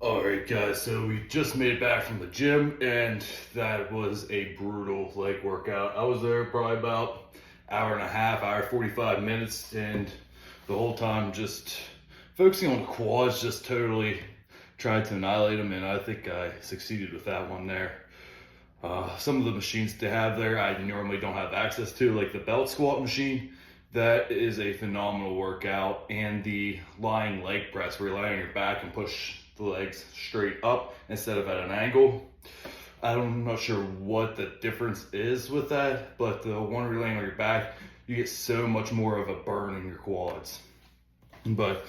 Alright guys, so we just made it back from the gym and that was a brutal leg workout. I was there probably about hour and a half, hour 45 minutes, and the whole time just focusing on the quads, just totally trying to annihilate them, and I think I succeeded with that one there. Some of the machines they have there I normally don't have access to, like the belt squat machine. That is a phenomenal workout, and the lying leg press where you lie on your back and push the legs straight up instead of at an angle. I'm not sure what the difference is with that, but the one where you're laying on your back, you get so much more of a burn in your quads. But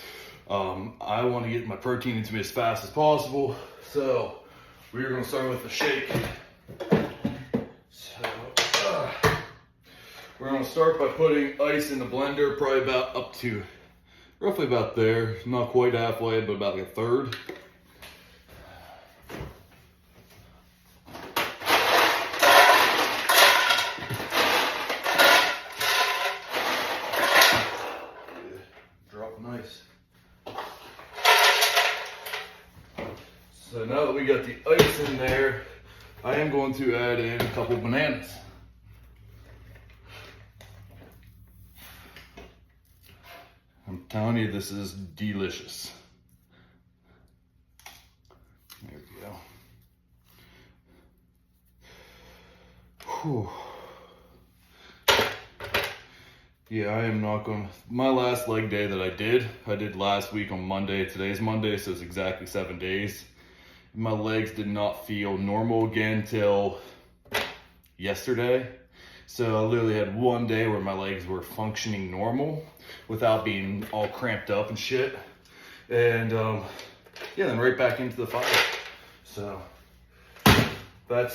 I want to get my protein into me as fast as possible, so we're going to start with the shake. We're going to start by putting ice in the blender, probably about up to roughly about there, not quite halfway, but about like a third. Drop nice. So now that we got the ice in there, I am going to add in a couple bananas. I'm telling you, this is delicious. There we go. Whew. Yeah, I am not going to, my last leg day that I did last week on Monday. Today's Monday, so it's exactly 7 days. My legs did not feel normal again till yesterday. So I literally had one day where my legs were functioning normal without being all cramped up and shit. And yeah, then right back into the fire. So I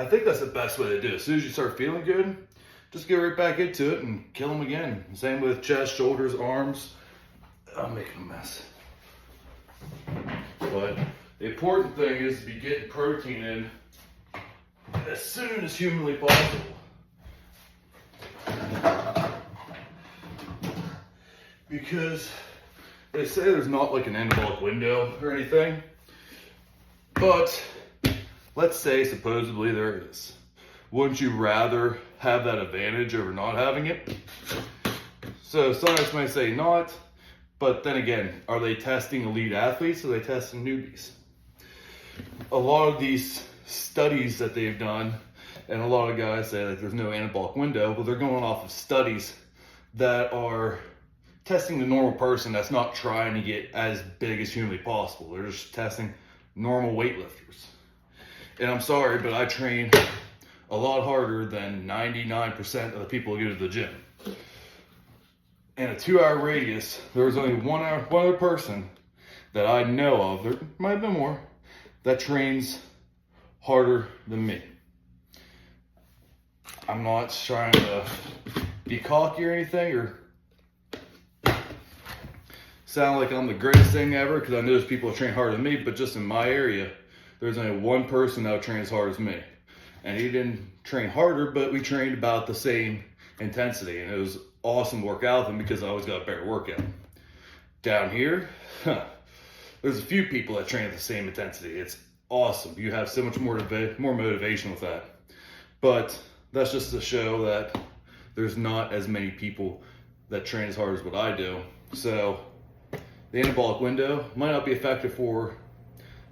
think that's the best way to do it. As soon as you start feeling good, just get right back into it and kill them again. Same with chest, shoulders, arms. I'm making a mess. But the important thing is to be getting protein in as soon as humanly possible. Because they say there's not like an anabolic window or anything, but let's say supposedly there is. Wouldn't you rather have that advantage over not having it? So science might say not, but then again, are they testing elite athletes or are they testing newbies? A lot of these studies that they've done, and a lot of guys say that there's no anabolic window, but they're going off of studies that are testing the normal person that's not trying to get as big as humanly possible. They're just testing normal weightlifters. And I'm sorry, but I train a lot harder than 99% of the people who go to the gym. In a 2-hour radius, there's only one other person that I know of, there might have been more, that trains harder than me. I'm not trying to be cocky or anything or sound like I'm the greatest thing ever, because I know there's people that train harder than me, but just in my area, there's only one person that trains as hard as me. And he didn't train harder, but we trained about the same intensity, and it was awesome to work out with him because I always got a better workout. Down here, there's a few people that train at the same intensity. It's awesome. You have so much more motivation with that. But that's just to show that there's not as many people that train as hard as what I do. So the anabolic window might not be effective for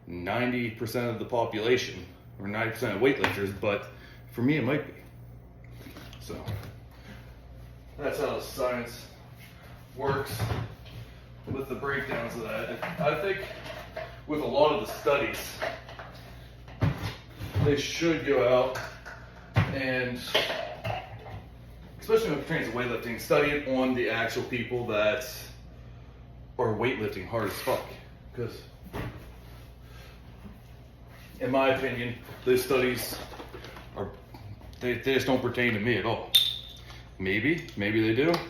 90% of the population or 90% of weightlifters, but for me it might be. So that's how the science works with the breakdowns of that. And I think with a lot of the studies, they should go out and, especially when it pertains to weightlifting, study it on the actual people that are weightlifting hard as fuck. Because in my opinion, those studies they just don't pertain to me at all. Maybe they do, but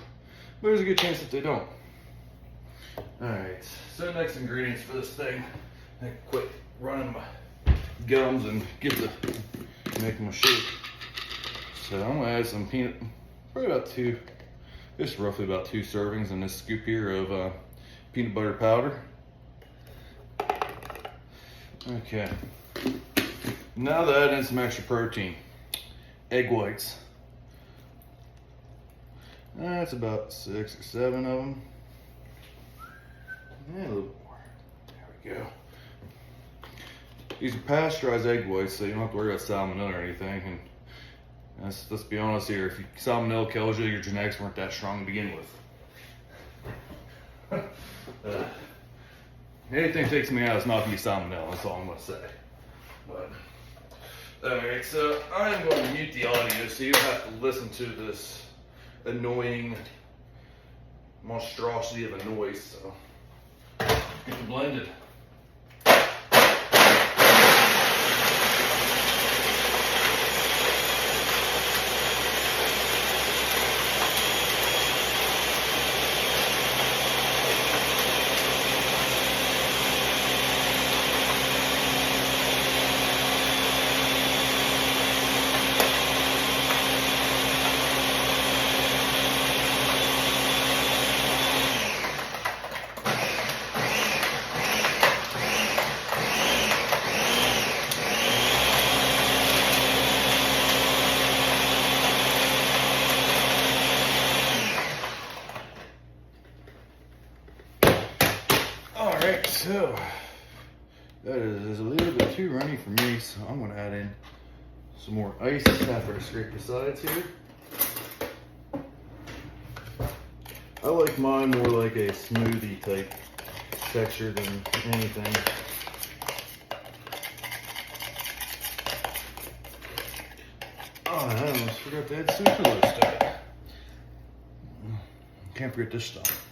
there's a good chance that they don't. Alright, so next ingredients for this thing, I quit running my gums and get to making my shake. So I'm gonna add some peanut, probably about just roughly about 2 servings in this scoop here of peanut butter powder. Okay. Now to add in some extra protein. Egg whites. That's about 6 or 7 of them. And a little more. There we go. These are pasteurized egg whites, so you don't have to worry about salmonella or anything. And let's be honest here, if salmonella kills you, your genetics weren't that strong to begin with. Anything takes me out, it's not gonna be salmonella, that's all I'm gonna say. But, alright, so I'm going to mute the audio so you don't have to listen to this annoying monstrosity of a noise, so get it blended. Alright, so that is a little bit too runny for me, so I'm going to add in some more ice after I scrape the sides here. I like mine more like a smoothie type texture than anything. Oh, I almost forgot to add sucralose to it. Can't forget this stuff.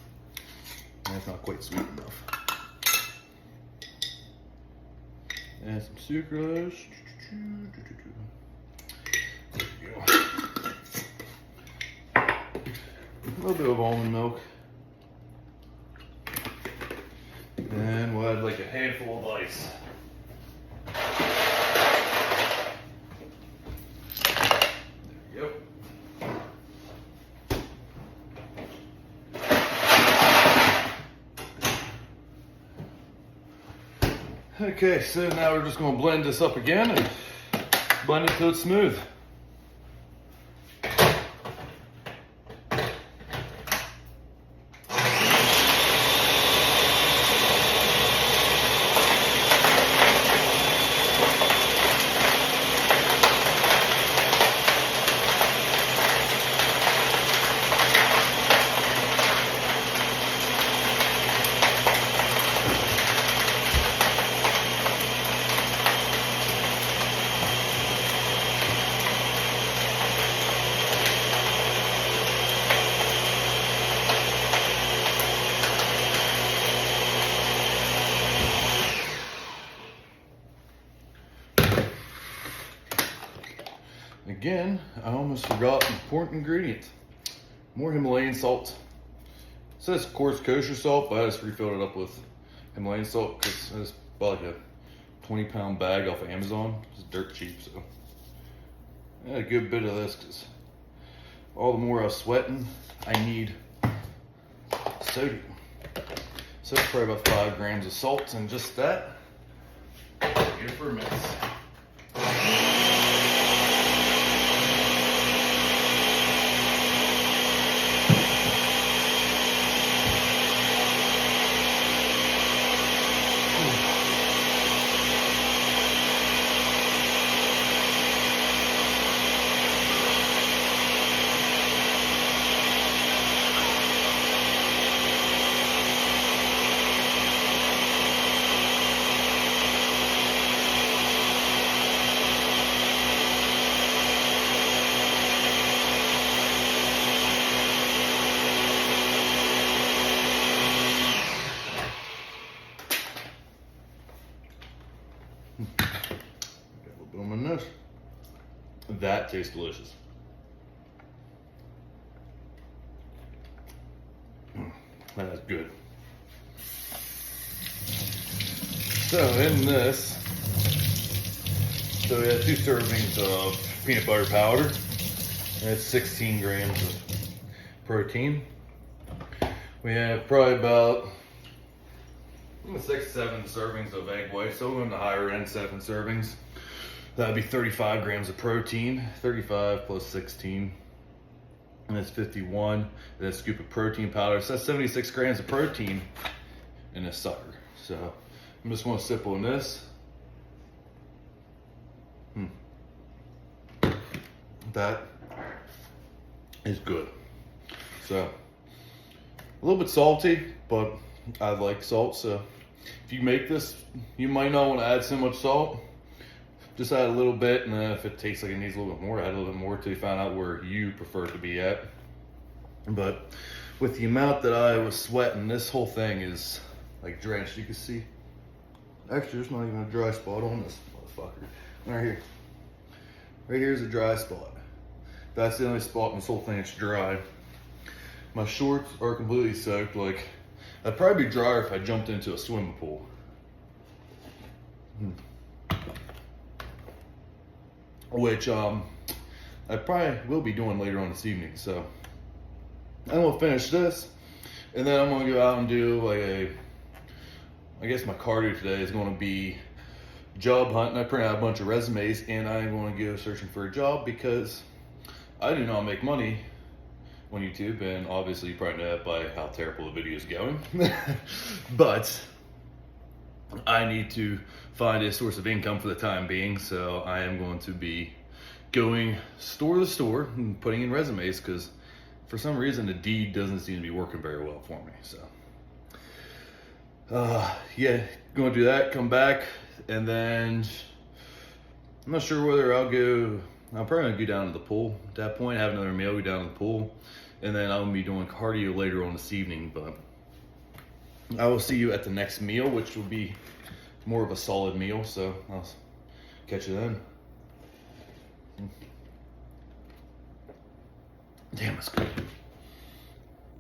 That's not quite sweet enough. Add some sucralose. There we go. A little bit of almond milk. And we'll add like a handful of ice. There we go. Okay, so now we're just going to blend this up again and blend it till it's smooth. Again, I almost forgot an important ingredient. More Himalayan salt. It says coarse kosher salt, but I just refilled it up with Himalayan salt because it's about like a 20-pound bag off of Amazon. It's dirt cheap, so I had a good bit of this because all the more I was sweating, I need sodium. So it's probably about 5 grams of salt and just that. Here for a minute. Got a little bit on my nose. That tastes delicious. That is good. So in this, we have 2 servings of peanut butter powder. And it's 16 grams of protein. We have probably about 6, 7 servings of egg white. So in the higher end, 7 servings. That'd be 35 grams of protein. 35 plus 16. And that's 51. And then a scoop of protein powder. So that's 76 grams of protein in this sucker. So I'm just gonna sip on this. That is good. So a little bit salty, but I like salt. So if you make this, you might not want to add so much salt. Just add a little bit, and then if it tastes like it needs a little bit more, add a little bit more till you find out where you prefer it to be at. But with the amount that I was sweating, this whole thing is like drenched. You can see, actually there's not even a dry spot on this motherfucker. Right here. Right here's a dry spot. That's the only spot in this whole thing that's dry. My shorts are completely soaked. Like, I'd probably be drier if I jumped into a swimming pool. Which I probably will be doing later on this evening. So I'm gonna finish this, and then I'm gonna go out and do like I guess my cardio today is gonna be job hunting. I print out a bunch of resumes, and I'm going to go searching for a job because I do not make money on YouTube, and obviously you probably know that by how terrible the video is going. But I need to find a source of income for the time being, so I am going to be going store to store and putting in resumes because for some reason Indeed doesn't seem to be working very well for me. So yeah, going to do that, come back, and then I'm not sure whether I'll probably gonna go down to the pool at that point, have another meal, go down to the pool, and then I'll be doing cardio later on this evening. But I will see you at the next meal, which will be more of a solid meal, so I'll catch you then. Damn, it's good.